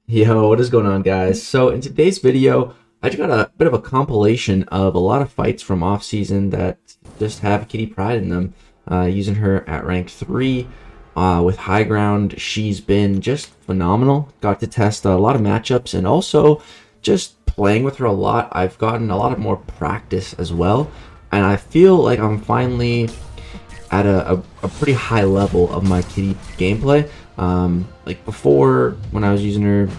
Yo, what is going on, guys? So in today's video, I just got a bit of a compilation of a lot of fights from off-season that just have Kitty Pryde in them. Using her at rank 3 with high ground, she's been just phenomenal. Got to test a lot of matchups and also just playing with her a lot. I've gotten a lot of more practice as well, and I feel like I'm finally at a pretty high level of my Kitty gameplay. Like before, when I was using her,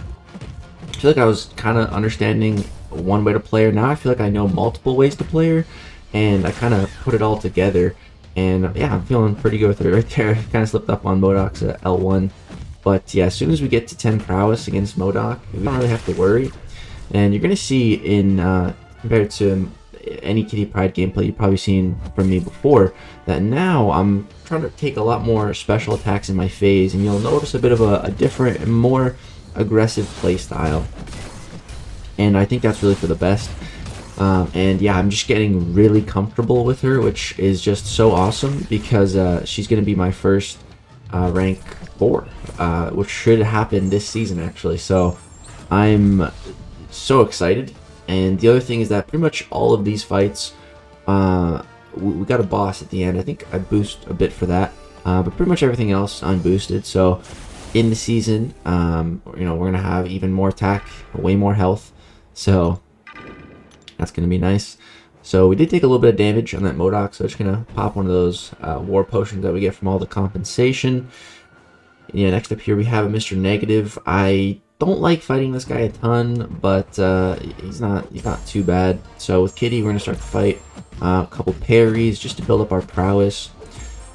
I feel like I was kind of understanding one way to play her. Now I feel like I know multiple ways to play her, and I kind of put it all together. And yeah, I'm feeling pretty good with her right there. Kind of slipped up on Modoc's at L1. But yeah, as soon as we get to 10 prowess against Modoc, we don't really have to worry. And you're going to see in, compared to any Kitty Pryde gameplay you've probably seen from me before, that now I'm trying to take a lot more special attacks in my phase, and you'll notice a bit of a different and more aggressive play style. And I think that's really for the best. And yeah, I'm just getting really comfortable with her, which is just so awesome because she's going to be my first rank 4, which should happen this season actually. So I'm so excited. And the other thing is that pretty much all of these fights, we got a boss at the end. I think I boost a bit for that, but pretty much everything else I'm boosted. So in the season, we're gonna have even more attack, way more health. So that's gonna be nice. So we did take a little bit of damage on that Modoc, so I'm just gonna pop one of those war potions that we get from all the compensation. Yeah, next up here we have a Mr. Negative. I don't like fighting this guy a ton, but he's not too bad. So with Kitty, we're gonna start the fight. A couple parries just to build up our prowess.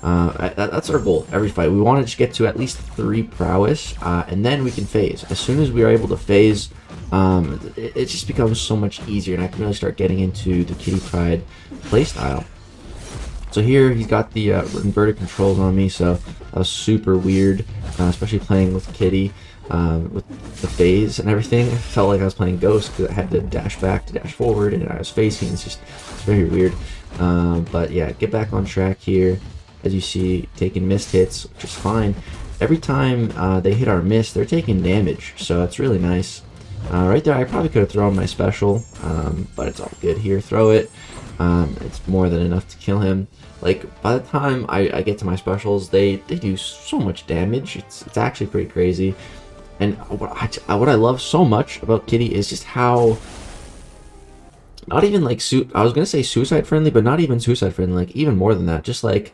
That's our goal every fight. We want to just get to at least 3 prowess, and then we can phase. As soon as we are able to phase, it just becomes so much easier, and I can really start getting into the Kitty Pryde playstyle. So here he's got the inverted controls on me, so that was super weird, especially playing with Kitty. With the phase and everything, it felt like I was playing Ghost because I had to dash back to dash forward, and I was facing. It's very weird. But yeah, get back on track here. As you see, taking missed hits, which is fine. Every time they hit our miss, they're taking damage, so it's really nice. Right there, I probably could have thrown my special, but it's all good here. Throw it. It's more than enough to kill him. Like, by the time I get to my specials, they do so much damage. It's actually pretty crazy. And what I love so much about Kitty is just how, not even like, I was gonna say suicide friendly, but not even suicide friendly, like even more than that, just like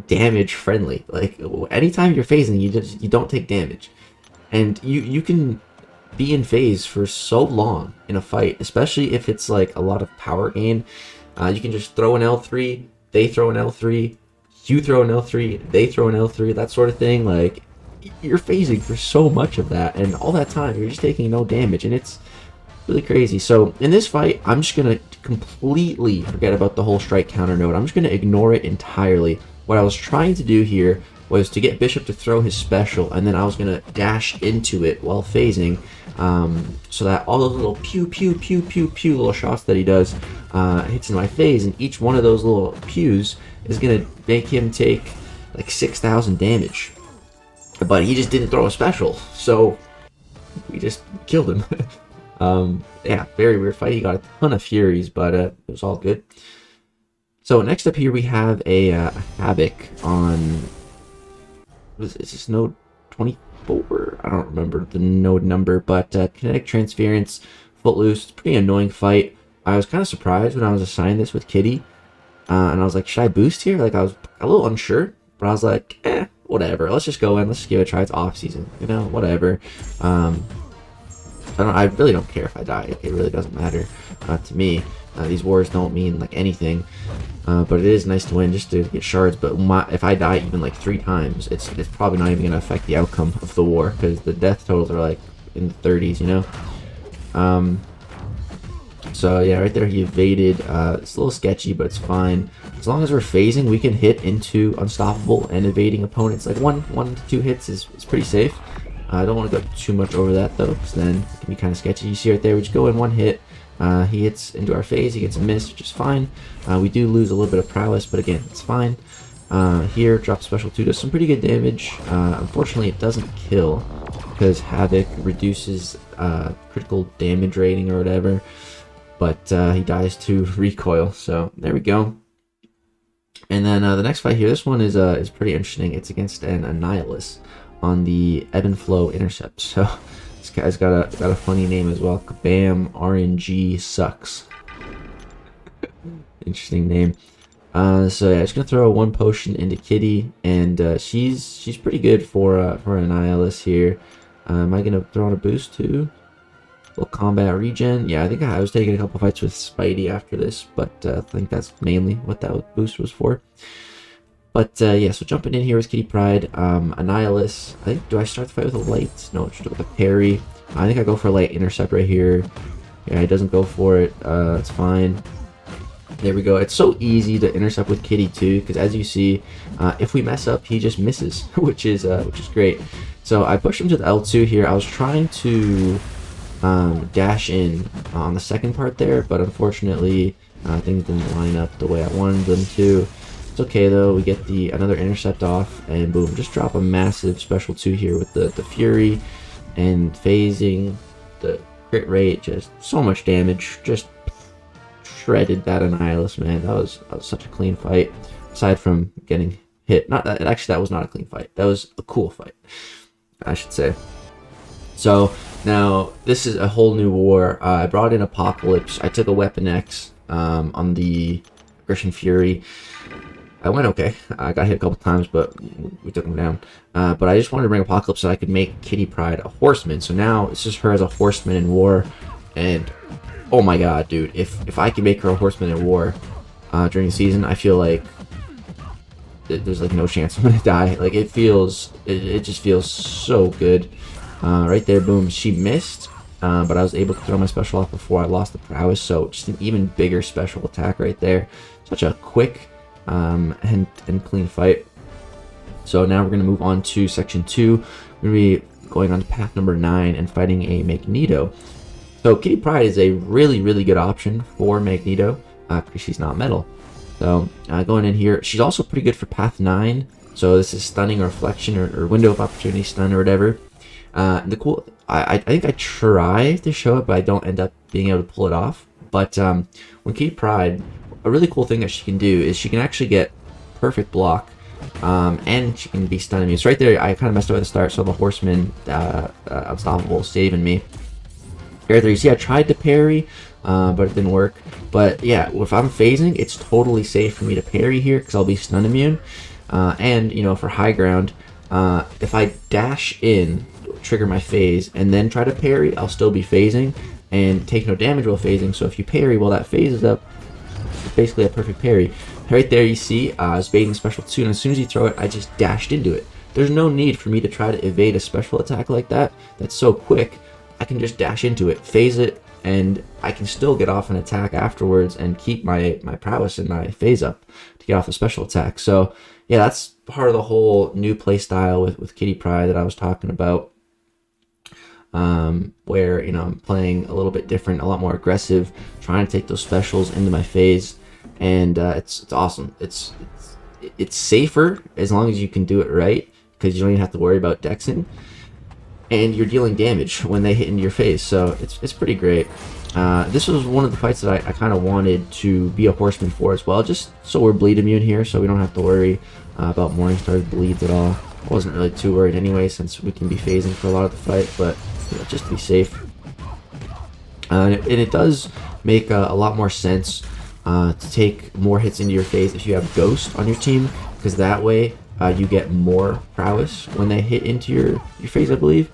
damage friendly. Like anytime you're phasing, you don't take damage, and you can be in phase for so long in a fight, especially if it's like a lot of power gain. You can just throw an L3, they throw an L3, you throw an L3, they throw an L3, that sort of thing. Like, you're phasing for so much of that, and all that time you're just taking no damage, and it's really crazy. So in this fight, I'm just gonna completely forget about the whole strike counter node. I'm just gonna ignore it entirely. What I was trying to do here was to get Bishop to throw his special, and then I was gonna dash into it while phasing, so that all those little pew pew pew pew pew little shots that he does hits in my phase, and each one of those little pews is gonna make him take like 6,000 damage. But he just didn't throw a special, so we just killed him. Yeah, very weird fight. He got a ton of furies, but it was all good. So next up here we have a Havoc on, is this node 24? I don't remember the node number, but kinetic transference, footloose. Pretty annoying fight. I was kind of surprised when I was assigned this with Kitty, and I was like, should I boost here? Like, I was a little unsure, but I was like, whatever, let's just go in, let's give it a try. It's off season, whatever. I really don't care if I die. It really doesn't matter to me. These wars don't mean like anything, but it is nice to win just to get shards. But if I die even like 3 times, it's probably not even gonna affect the outcome of the war, because the death totals are like in the 30s, So yeah, right there he evaded. It's a little sketchy, but it's fine. As long as we're phasing, we can hit into unstoppable and evading opponents. Like one to 2 hits is pretty safe. I don't want to go too much over that though, because then it can be kind of sketchy. You see right there, we just go in 1 hit. He hits into our phase, he gets a miss, which is fine. We do lose a little bit of prowess, but again, it's fine. Here, drop special 2 does some pretty good damage. Unfortunately, it doesn't kill. because Havoc reduces critical damage rating or whatever, but he dies to recoil. So there we go. And then the next fight here, this one is pretty interesting. It's against an Annihilus on the Ebb and Flow intercept. So this guy's got a funny name as well. Kabam RNG sucks. Interesting name. So yeah, just gonna throw one potion into Kitty, and she's pretty good for Annihilus here. Am I gonna throw on a boost too? Little combat regen. Yeah, I think I was taking a couple fights with Spidey after this, but I think that's mainly what that boost was for. But yeah, so jumping in here with Kitty Pryde, Annihilus. I think, do I start the fight with a light? No, just with a parry. I think I go for a light intercept right here. Yeah, he doesn't go for it. It's fine. There we go. It's so easy to intercept with Kitty too, because as you see, if we mess up, he just misses, which is great. So I pushed him to the L2 here. I was trying to dash in on the second part there, but unfortunately things didn't line up the way I wanted them to. It's okay though. We get another intercept off, and boom, just drop a massive special 2 here with the Fury and phasing, the crit rate, just so much damage, just shredded that Annihilus, man. That was such a clean fight, aside from getting hit. Not that, actually, that was not a clean fight. That was a cool fight, I should say. So now this is a whole new war. I brought in Apocalypse. I took a Weapon X on the Grecian Fury. I went okay. I got hit a couple times, but we took him down. But I just wanted to bring Apocalypse so I could make Kitty Pryde a horseman. So now it's just her as a horseman in war, and oh my god, dude, if I can make her a horseman in war during the season, I feel like there's like no chance I'm gonna die. Like it just feels so good. Right there, boom, she missed, but I was able to throw my special off before I lost the prowess, so just an even bigger special attack right there. Such a quick and clean fight. So now we're gonna move on to section 2. We're gonna be going on to path number 9 and fighting a Magneto. So Kitty Pryde is a really, really good option for Magneto because she's not metal. So going in here, she's also pretty good for path 9. So this is stunning or reflection or window of opportunity stun or whatever. The cool, I think I try to show it, but I don't end up being able to pull it off. But when Kitty Pryde, a really cool thing that she can do is she can actually get perfect block, and she can be stun immune. So right there, I kind of messed up at the start, so the horseman unstoppable saving me. Right there, you see I tried to parry, but it didn't work. But yeah, if I'm phasing, it's totally safe for me to parry here because I'll be stun immune. And you know, for high ground, if I dash in, trigger my phase, and then try to parry, I'll still be phasing and take no damage while phasing. So if you parry while that phase is up, it's basically a perfect parry. Right there, you see I was baiting special 2, and as soon as you throw it, I just dashed into it. There's no need for me to try to evade a special attack like that. That's so quick. I can just dash into it, phase it, and I can still get off an attack afterwards and keep my prowess and my phase up to get off the special attack. So yeah, that's part of the whole new play style with Kitty Pryde that I was talking about, where, you know, I'm playing a little bit different, a lot more aggressive, trying to take those specials into my phase, and it's awesome. It's safer as long as you can do it right, because you don't even have to worry about dexing. And you're dealing damage when they hit into your face, so it's pretty great. This was one of the fights that I kind of wanted to be a horseman for as well, just so we're bleed immune here, so we don't have to worry about Morningstar's bleeds at all. I wasn't really too worried anyway, since we can be phasing for a lot of the fight, but you know, just to be safe. And it does make a lot more sense to take more hits into your phase if you have Ghost on your team, because that way you get more prowess when they hit into your phase, I believe.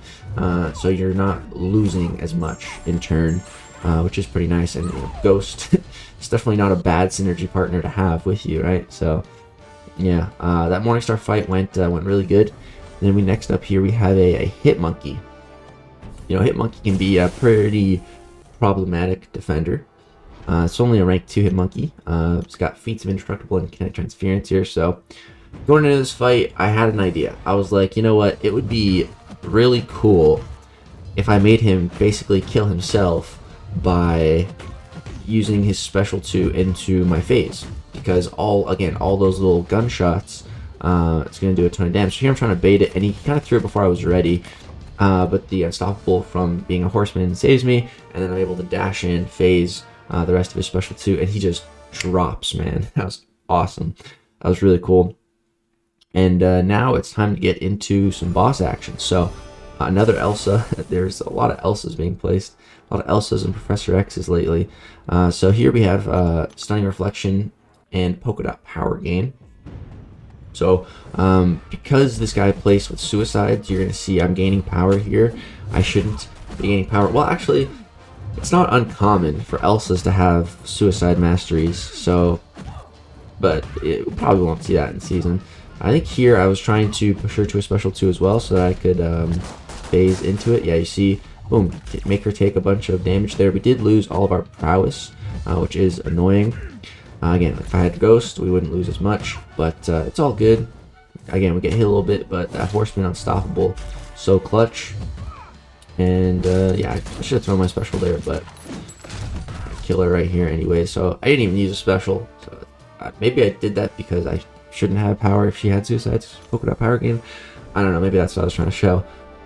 So you're not losing as much in turn, which is pretty nice. And you know, Ghost is definitely not a bad synergy partner to have with you, right? So yeah, that Morningstar fight went really good. And then next up here we have a Hit Monkey. You know, Hit Monkey can be a pretty problematic defender. It's only a rank 2 Hit Monkey. It's got feats of indestructible and kinetic transference here, so going into this fight, I had an idea. I was like, you know what? It would be really cool if I made him basically kill himself by using his special 2 into my phase. Because all those little gunshots, it's going to do a ton of damage. So here I'm trying to bait it, and he kind of threw it before I was ready. but the unstoppable from being a horseman saves me, and then I'm able to dash in, phase the rest of his special 2, and he just drops, man. That was awesome. That was really cool. And now it's time to get into some boss action. So another Elsa. There's a lot of Elsas being placed. A lot of Elsas and Professor X's lately. So here we have Stunning Reflection and Polka Dot Power Gain. So because this guy plays with suicides, you're going to see I'm gaining power here. I shouldn't be gaining power. Well, actually, it's not uncommon for Elsas to have suicide masteries. So, but we probably won't see that in season. I think here I was trying to push her to a special 2 as well so that I could phase into it. Yeah, you see, boom, make her take a bunch of damage there. We did lose all of our prowess, which is annoying. Again, if I had Ghost, we wouldn't lose as much, but it's all good. Again, we get hit a little bit, but that Horseman unstoppable, so clutch. And yeah, I should have thrown my special there, but I kill her right here anyway. So I didn't even use a special. So maybe I did that because I shouldn't have power if she had suicides. Polka Dot Power Gain. I don't know. Maybe that's what I was trying to show.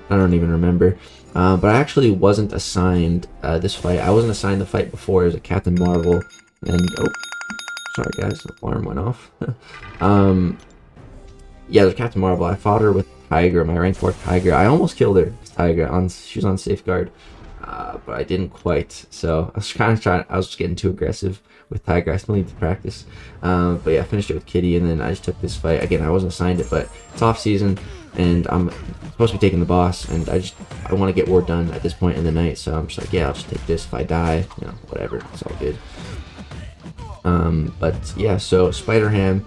I don't even remember. But I actually wasn't assigned this fight. I wasn't assigned the fight before. It was a Captain Marvel, and oh. Sorry guys, the alarm went off. Yeah, there's Captain Marvel. I fought her with Tiger, my rank 4 Tiger. I almost killed her. Tiger, she was on Safeguard, but I didn't quite. So I was kind of trying. I was just getting too aggressive with Tiger. I still need to practice. But yeah, I finished it with Kitty, and then I just took this fight. Again, I wasn't assigned it, but it's off season, and I'm supposed to be taking the boss, and I want to get war done at this point in the night. So I'm just like, yeah, I'll just take this. If I die, you know, whatever. It's all good. But yeah, so Spider-Ham,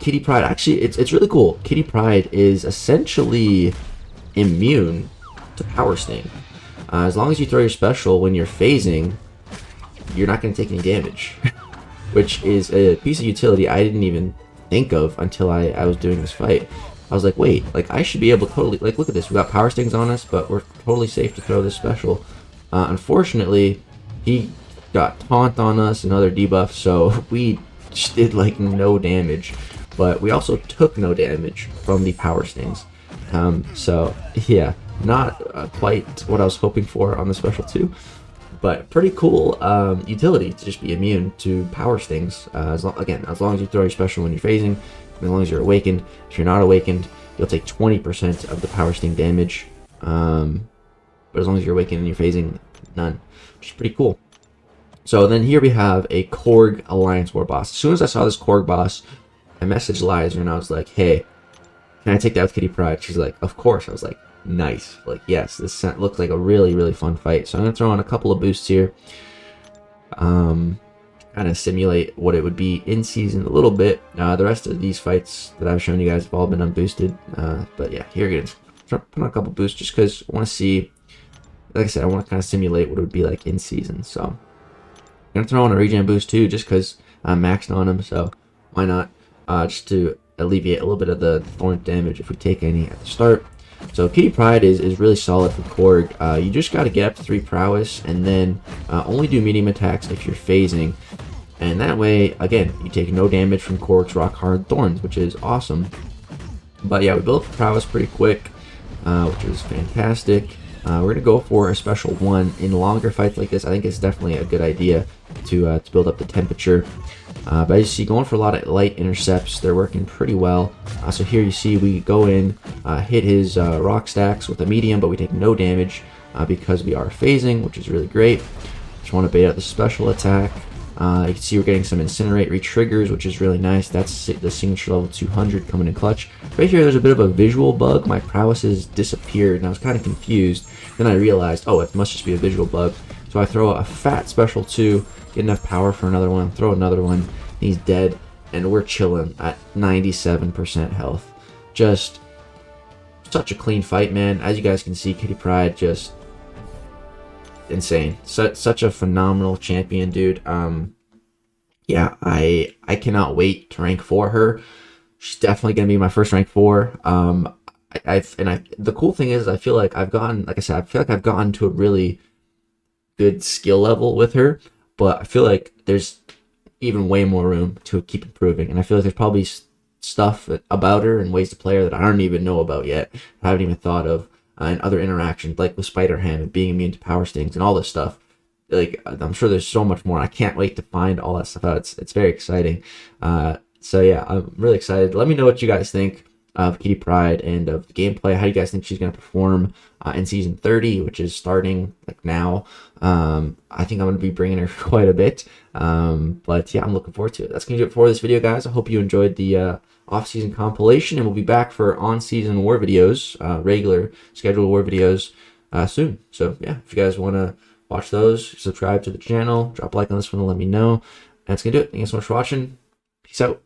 Kitty Pryde, actually it's really cool. Kitty Pryde is essentially immune to Power Sting. As long as you throw your special when you're phasing, you're not going to take any damage. Which is a piece of utility I didn't even think of until I was doing this fight. I was like, wait, like I should be able to totally, like look at this, we got Power Stings on us, but we're totally safe to throw this special. Unfortunately, he got taunt on us and other debuffs, so we just did like no damage, but we also took no damage from the Power Stings. So yeah, not quite what I was hoping for on the special 2, but pretty cool utility to just be immune to Power Stings. As long as you throw your special when you're phasing, as long as you're awakened. If you're not awakened, you'll take 20% of the Power Sting damage, but as long as you're awakened and you're phasing, none, which is pretty cool. So then here we have a Korg Alliance War boss. As soon as I saw this Korg boss, I messaged Liza and I was like, hey, can I take that with Kitty Pryde? She's like, of course. I was like, nice. Like, yes, this looks like a really, really fun fight. So I'm going to throw in a couple of boosts here. Kind of simulate what it would be in season a little bit. The rest of these fights that I've shown you guys have all been unboosted. But yeah, here it is. Put on a couple boosts just because I want to see, like I said, I want to kind of simulate what it would be like in season. So I'm going to throw in a regen boost too, just because I'm maxed on him, so why not? Just to alleviate a little bit of the thorn damage if we take any at the start. So Kitty Pryde is really solid for Korg. You just got to get up to 3 prowess, and then only do medium attacks if you're phasing. And that way, again, you take no damage from Korg's rock hard thorns, which is awesome. But yeah, we built up the prowess pretty quick, which is fantastic. We're going to go for a special 1 in longer fights like this. I think it's definitely a good idea to build up the temperature. But as you see, going for a lot of light intercepts, they're working pretty well. So here you see we go in, hit his rock stacks with a medium, but we take no damage because we are phasing, which is really great. Just want to bait out the special attack. You can see we're getting some incinerate re-triggers, which is really nice. That's the signature level 200 coming in clutch. Right here, there's a bit of a visual bug. My prowesses disappeared, and I was kind of confused. Then I realized, oh, it must just be a visual bug. So I throw a fat special 2, get enough power for another one, throw another one. He's dead, and we're chilling at 97% health. Just such a clean fight, man. As you guys can see, Kitty Pryde just insane. Such a phenomenal champion, dude. Yeah, I cannot wait to rank 4 her. She's definitely gonna be my first rank 4. The cool thing is, I feel like I've gotten, like I said, I feel like I've gotten to a really good skill level with her, but I feel like there's even way more room to keep improving, and I feel like there's probably stuff about her and ways to play her that I don't even know about yet. I haven't even thought of. and other interactions, like with Spider Ham and being immune to power stings and all this stuff. Like, I'm sure there's so much more. I can't wait to find all that stuff out. It's very exciting. So yeah, I'm really excited. Let me know what you guys think of Kitty Pryde and of the gameplay. How do you guys think she's going to perform in season 30, which is starting like now? I think I'm going to be bringing her quite a bit. But yeah, I'm looking forward to it. That's going to do it for this video, guys. I hope you enjoyed the off-season compilation, and we'll be back for on-season war videos, regular scheduled war videos soon. So yeah, if you guys want to watch those, subscribe to the channel, drop a like on this one and let me know. And that's going to do it. Thank you so much for watching. Peace out.